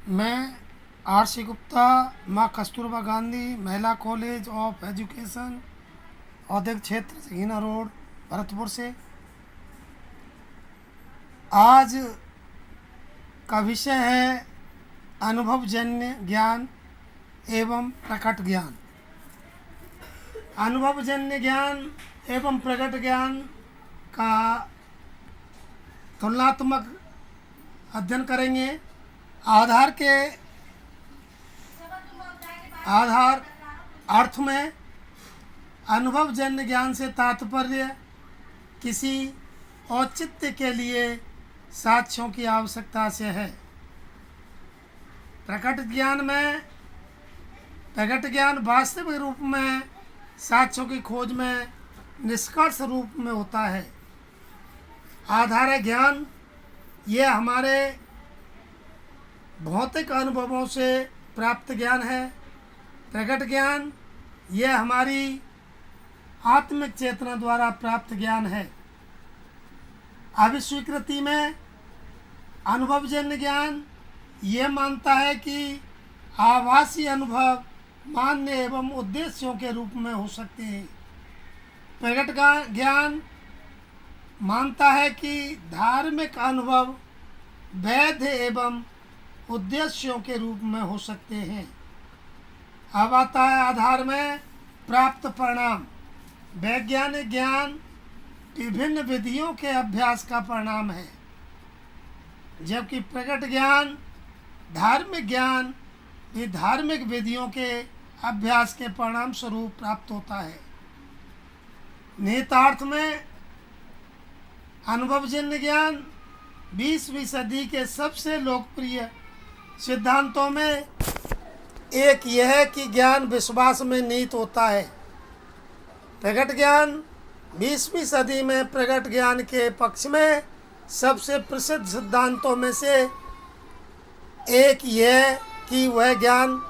मैं आर.सी. गुप्ता, माँ कस्तूरबा गांधी महिला कॉलेज ऑफ एजुकेशन, औद्योगिक क्षेत्र सगीना रोड, भरतपुर से। आज का विषय है अनुभवजन्य ज्ञान एवं प्रकट ज्ञान। अनुभवजन्य ज्ञान एवं प्रकट ज्ञान का तुलनात्मक अध्ययन करेंगे। आधार अर्थ में अनुभवजन्य ज्ञान से तात्पर्य किसी औचित्य के लिए साक्ष्यों की आवश्यकता से है। प्रकट ज्ञान वास्तविक रूप में साक्ष्यों की खोज में निष्कर्ष रूप में होता है। आधार ज्ञान ये हमारे भौतिक अनुभवों से प्राप्त ज्ञान है। प्रकट ज्ञान ये हमारी आत्मिक चेतना द्वारा प्राप्त ज्ञान है। अभिस्वीकृति में अनुभवजन्य ज्ञान ये मानता है कि आभासी अनुभव मान्य एवं उद्देश्यों के रूप में हो सकते हैं। प्रकट ज्ञान मानता है कि धार्मिक अनुभव वैध एवं उद्देश्यों के रूप में हो सकते हैं। अब आता है आधार में प्राप्त परिणाम। वैज्ञानिक ज्ञान विभिन्न विधियों के अभ्यास का परिणाम है, जबकि प्रकट ज्ञान धार्मिक ज्ञान भी धार्मिक विधियों के अभ्यास के परिणाम स्वरूप प्राप्त होता है। निहितार्थ में अनुभवजन्य ज्ञान 20वीं सदी के सबसे लोकप्रिय सिद्धांतों में एक यह है कि ज्ञान विश्वास में निहित होता है। प्रकट ज्ञान 20वीं सदी में प्रकट ज्ञान के पक्ष में सबसे प्रसिद्ध सिद्धांतों में से एक यह कि वह ज्ञान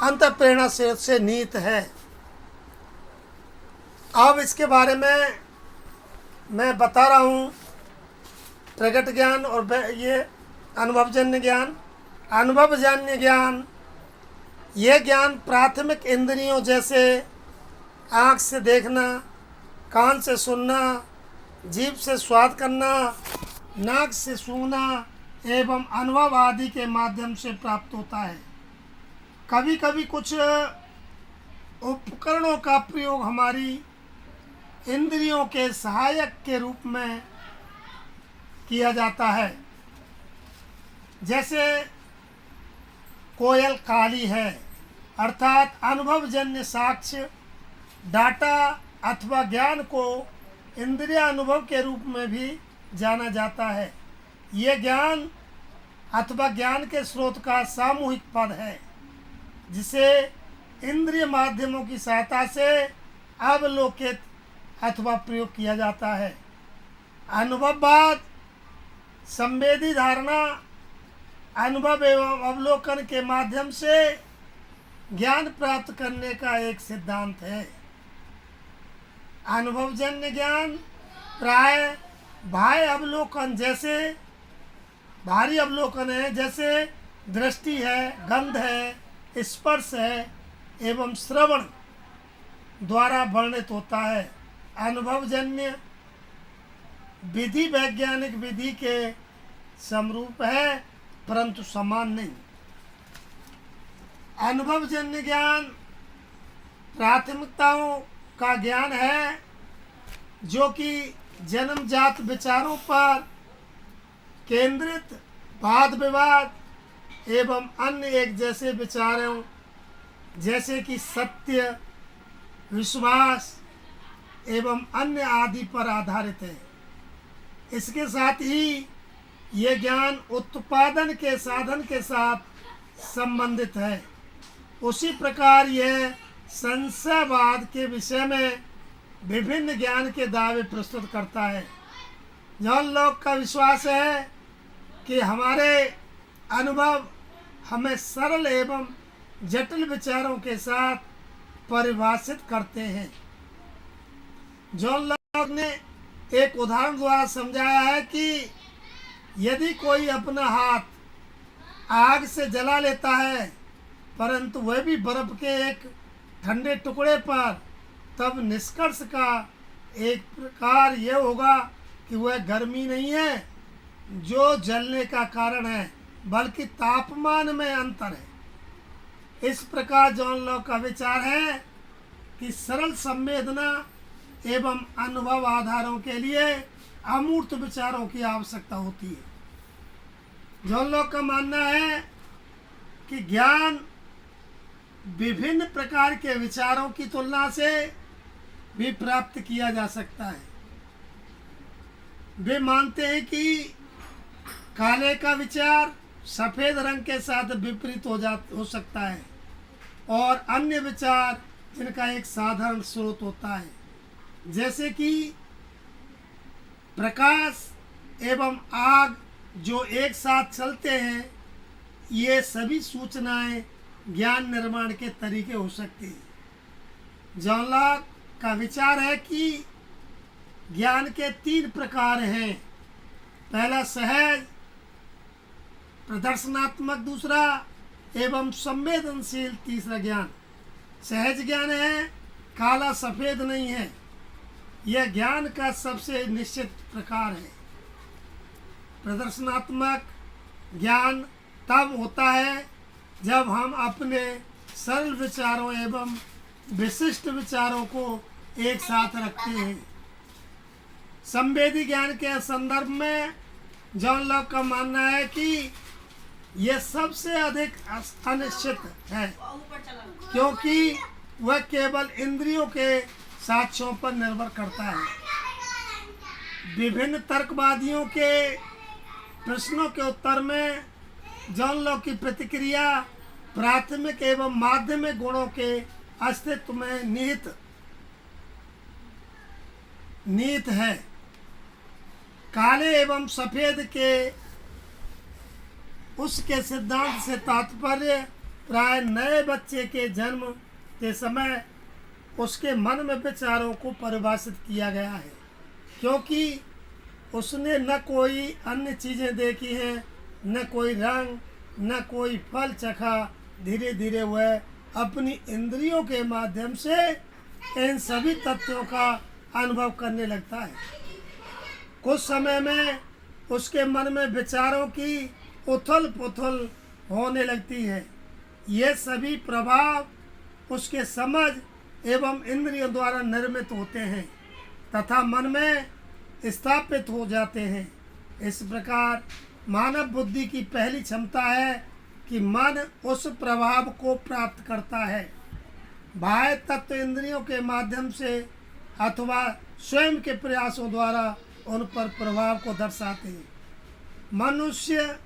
अंतःप्रेरणा से निहित है। अब इसके बारे में मैं बता रहा हूँ। प्रकट ज्ञान और ये अनुभवजन्य ज्ञान। अनुभवजन्य ज्ञान ये ज्ञान प्राथमिक इंद्रियों जैसे आँख से देखना, कान से सुनना, जीभ से स्वाद करना, नाक से सूंघना एवं अनुभव आदि के माध्यम से प्राप्त होता है। कभी कभी कुछ उपकरणों का प्रयोग हमारी इंद्रियों के सहायक के रूप में किया जाता है। जैसे कोयल काली है, अर्थात अनुभवजन्य साक्ष्य डाटा अथवा ज्ञान को इंद्रिय अनुभव के रूप में भी जाना जाता है। ये ज्ञान अथवा ज्ञान के स्रोत का सामूहिक पद है, जिसे इंद्रिय माध्यमों की सहायता से अवलोकित अथवा प्रयोग किया जाता है। अनुभववाद संवेदी धारणा अनुभव एवं अवलोकन के माध्यम से ज्ञान प्राप्त करने का एक सिद्धांत है। अनुभवजन्य ज्ञान प्राय बाह्य अवलोकन जैसे बाहरी अवलोकन है, जैसे दृष्टि है, गंध है, स्पर्श है एवं श्रवण द्वारा वर्णित होता है। अनुभवजन्य विधि वैज्ञानिक विधि के समरूप है, परंतु समान नहीं। अनुभवजन्य ज्ञान प्राथमिकताओं का ज्ञान है, जो कि जन्मजात विचारों पर केंद्रित वाद विवाद एवं अन्य एक जैसे विचारों जैसे कि सत्य, विश्वास एवं अन्य आदि पर आधारित है। इसके साथ ही ये ज्ञान उत्पादन के साधन के साथ संबंधित है। उसी प्रकार यह संशयवाद के विषय में विभिन्न ज्ञान के दावे प्रस्तुत करता है। जौन लोग का विश्वास है कि हमारे अनुभव हमें सरल एवं जटिल विचारों के साथ परिभाषित करते हैं। जौन लोग ने एक उदाहरण द्वारा समझाया है कि यदि कोई अपना हाथ आग से जला लेता है, परंतु वह भी बर्फ के एक ठंडे टुकड़े पर, तब निष्कर्ष का एक प्रकार यह होगा कि वह गर्मी नहीं है जो जलने का कारण है, बल्कि तापमान में अंतर है। इस प्रकार जॉन लॉक का विचार है कि सरल संवेदना एवं अनुभव आधारों के लिए अमूर्त विचारों की आवश्यकता होती है। जॉन लॉक का मानना है कि ज्ञान विभिन्न प्रकार के विचारों की तुलना से भी प्राप्त किया जा सकता है। वे मानते हैं कि काले का विचार सफ़ेद रंग के साथ विपरीत हो सकता है और अन्य विचार जिनका एक साधारण स्रोत होता है, जैसे कि प्रकाश एवं आग जो एक साथ चलते हैं, ये सभी सूचनाएं ज्ञान निर्माण के तरीके हो सकते हैं। जॉन लॉक का विचार है कि ज्ञान के 3 प्रकार हैं। पहला सहज, प्रदर्शनात्मक दूसरा, एवं संवेदनशील तीसरा ज्ञान। सहज ज्ञान है, काला सफ़ेद नहीं है। यह ज्ञान का सबसे निश्चित प्रकार है। प्रदर्शनात्मक ज्ञान तब होता है जब हम अपने सरल विचारों एवं विशिष्ट विचारों को एक साथ रखते हैं। संवेदी ज्ञान के संदर्भ में जॉन लॉक का मानना है कि यह सबसे अधिक अनिश्चित है, क्योंकि वह केवल इंद्रियों के साक्ष्यों पर निर्भर करता है। विभिन्न तर्कवादियों के प्रश्नों के उत्तर में जॉन लॉक की प्रतिक्रिया प्राथमिक एवं माध्यमिक गुणों के अस्तित्व में निहित है। काले एवं सफ़ेद के उसके सिद्धांत से तात्पर्य प्राय नए बच्चे के जन्म के समय उसके मन में विचारों को परिभाषित किया गया है, क्योंकि उसने न कोई अन्य चीज़ें देखी हैं, न कोई रंग, न कोई फल चखा। धीरे धीरे वह अपनी इंद्रियों के माध्यम से इन सभी तथ्यों का अनुभव करने लगता है। कुछ समय में उसके मन में विचारों की उथल पुथल होने लगती है। ये सभी प्रभाव उसके समझ एवं इंद्रियों द्वारा निर्मित होते हैं तथा मन में स्थापित हो जाते हैं। इस प्रकार मानव बुद्धि की पहली क्षमता है कि मन उस प्रभाव को प्राप्त करता है। बाह्य तत्व इंद्रियों के माध्यम से अथवा स्वयं के प्रयासों द्वारा उन पर प्रभाव को दर्शाते हैं। मनुष्य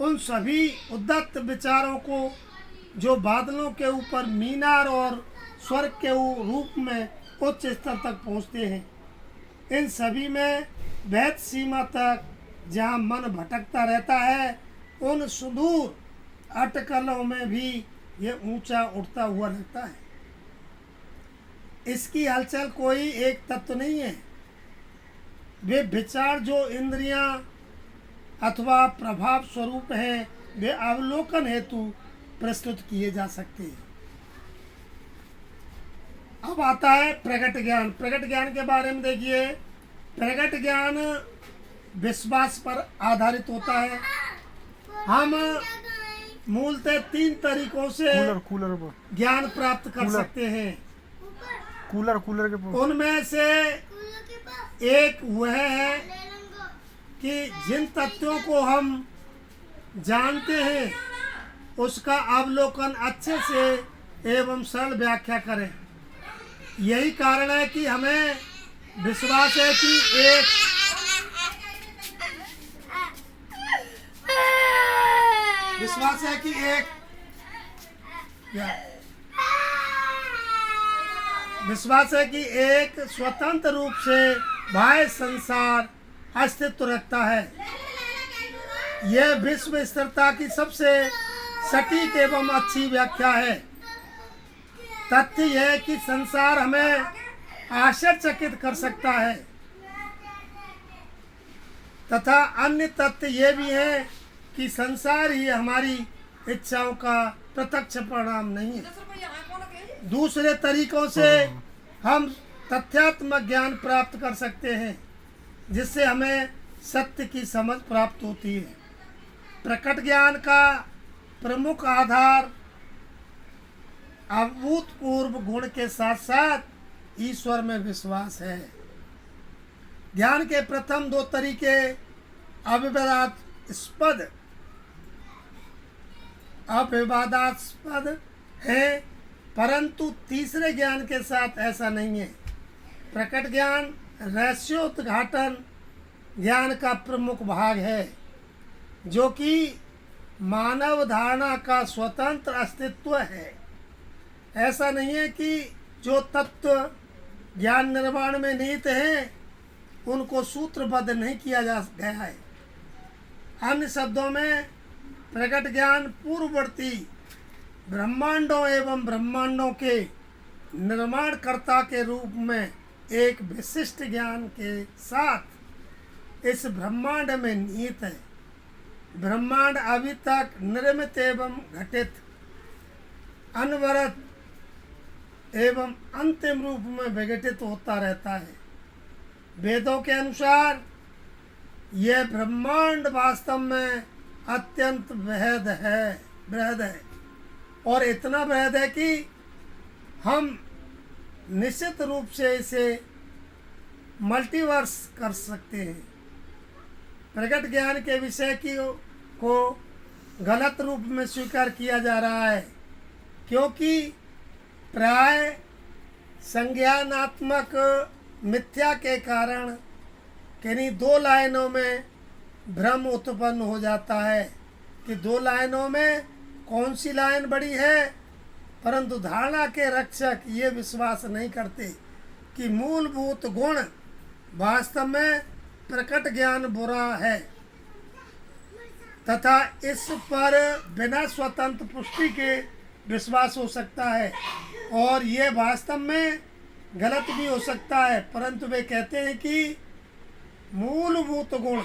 उन सभी उद्दत विचारों को जो बादलों के ऊपर मीनार और स्वर्ग के रूप में उच्च स्तर तक पहुँचते हैं, इन सभी में वैध सीमा तक जहाँ मन भटकता रहता है, उन सुदूर अटकलों में भी यह ऊंचा उठता हुआ लगता है। इसकी हलचल कोई एक तत्व नहीं है। वे विचार जो इंद्रियां अथवा प्रभाव स्वरूप हैं, वे अवलोकन हेतु प्रस्तुत किए जा सकते हैं। अब आता है प्रगट ज्ञान। प्रगट ज्ञान के बारे में देखिए। प्रगट ज्ञान विश्वास पर आधारित होता है। हम मूलतः 3 तरीकों से ज्ञान प्राप्त कर सकते हैं। कूलर के उनमें से एक वह है कि जिन तथ्यों को हम जानते हैं उसका अवलोकन अच्छे से एवं सरल व्याख्या करें। यही कारण है कि हमें विश्वास है कि एक स्वतंत्र रूप से बाह्य संसार अस्तित्व रखता है। यह विश्व स्थिरता की सबसे सटीक एवं अच्छी व्याख्या है। तथ्य यह है कि संसार हमें आश्चर्यचकित कर सकता है तथा अन्य तथ्य ये भी है कि संसार ही हमारी इच्छाओं का प्रत्यक्ष परिणाम नहीं है। दूसरे तरीकों से हम तथ्यात्मक ज्ञान प्राप्त कर सकते हैं, जिससे हमें सत्य की समझ प्राप्त होती है। प्रकट ज्ञान का प्रमुख आधार अभूतपूर्व गुण के साथ साथ ईश्वर में विश्वास है। ज्ञान के प्रथम दो तरीके अविवादास्पद है, परंतु तीसरे ज्ञान के साथ ऐसा नहीं है। प्रकट ज्ञान रहस्योद्घाटन ज्ञान का प्रमुख भाग है, जो कि मानव धारणा का स्वतंत्र अस्तित्व है। ऐसा नहीं है कि जो तत्व ज्ञान निर्माण में निहित हैं उनको सूत्रबद्ध नहीं किया जा गया है। अन्य शब्दों में प्रकट ज्ञान पूर्ववर्ती ब्रह्मांडों एवं ब्रह्मांडों के निर्माणकर्ता के रूप में एक विशिष्ट ज्ञान के साथ इस ब्रह्मांड में निहित है। ब्रह्मांड अभी तक निर्मित एवं घटित, अनवरत एवं अंतिम रूप में विघटित होता रहता है। वेदों के अनुसार यह ब्रह्मांड वास्तव में अत्यंत बृहद है और इतना बृहद है कि हम निश्चित रूप से इसे मल्टीवर्स कर सकते हैं। प्रकट ज्ञान के विषय को गलत रूप में स्वीकार किया जा रहा है, क्योंकि प्राय संज्ञानात्मक मिथ्या के कारण किन्हीं दो लाइनों में भ्रम उत्पन्न हो जाता है कि दो लाइनों में कौन सी लाइन बड़ी है, परंतु धारणा के रक्षक ये विश्वास नहीं करते कि मूलभूत गुण वास्तव में प्रकट ज्ञान बुरा है तथा इस पर बिना स्वतंत्र पुष्टि के विश्वास हो सकता है, और ये वास्तव में गलत भी हो सकता है। परंतु वे कहते हैं कि मूलभूत गुण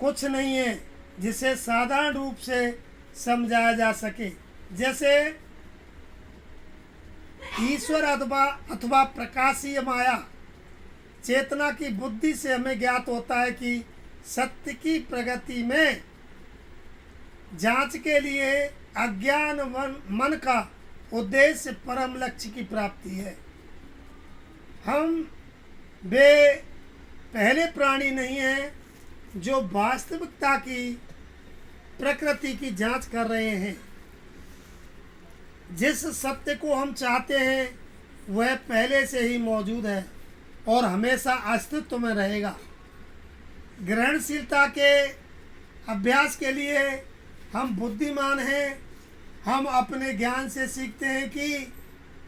कुछ नहीं है जिसे साधारण रूप से समझाया जा सके। जैसे ईश्वर अथवा प्रकाशीय माया चेतना की बुद्धि से हमें ज्ञात होता है कि सत्य की प्रगति में जांच के लिए अज्ञान मन का उद्देश्य परम लक्ष्य की प्राप्ति है। हम वे पहले प्राणी नहीं हैं जो वास्तविकता की प्रकृति की जांच कर रहे हैं। जिस सत्य को हम चाहते हैं वह पहले से ही मौजूद है और हमेशा अस्तित्व में रहेगा। ग्रहणशीलता के अभ्यास के लिए हम बुद्धिमान हैं। हम अपने ज्ञान से सीखते हैं कि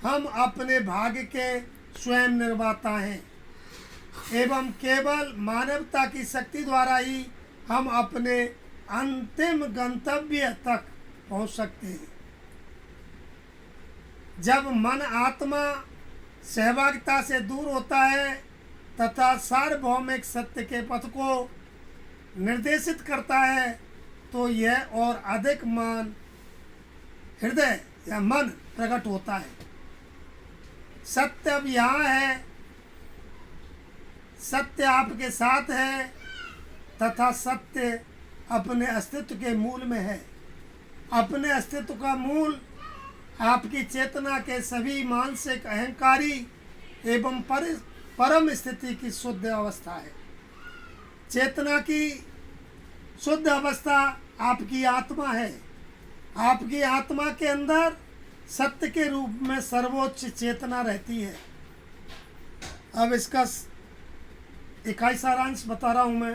हम अपने भाग्य के स्वयं निर्माता हैं एवं केवल मानवता की शक्ति द्वारा ही हम अपने अंतिम गंतव्य तक पहुंच सकते हैं। जब मन आत्मा सहभागिता से दूर होता है तथा सार्वभौमिक सत्य के पथ को निर्देशित करता है, तो यह और अधिक हृदय या मन प्रकट होता है। सत्य अब यहाँ है, सत्य आपके साथ है तथा सत्य अपने अस्तित्व के मूल में है। अपने अस्तित्व का मूल आपकी चेतना के सभी मानसिक अहंकारी एवं परम स्थिति की शुद्ध अवस्था है। चेतना की शुद्ध अवस्था आपकी आत्मा है। आपकी आत्मा के अंदर सत्य के रूप में सर्वोच्च चेतना रहती है। अब इसका इकाई सारांश बता रहा हूँ मैं।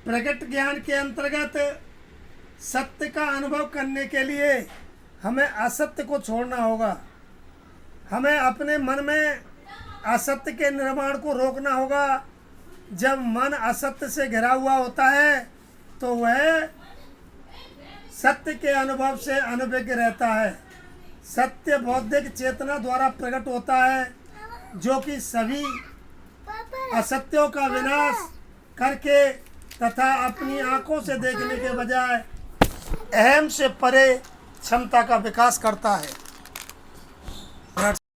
प्रकट ज्ञान के अंतर्गत सत्य का अनुभव करने के लिए हमें असत्य को छोड़ना होगा। हमें अपने मन में असत्य के निर्माण को रोकना होगा। जब मन असत्य से घिरा हुआ होता है तो वह सत्य के अनुभव से अनभिज्ञ रहता है। सत्य बौद्धिक चेतना द्वारा प्रकट होता है, जो कि सभी असत्यों का विनाश करके तथा अपनी आंखों से देखने के बजाय अहम से परे क्षमता का विकास करता है।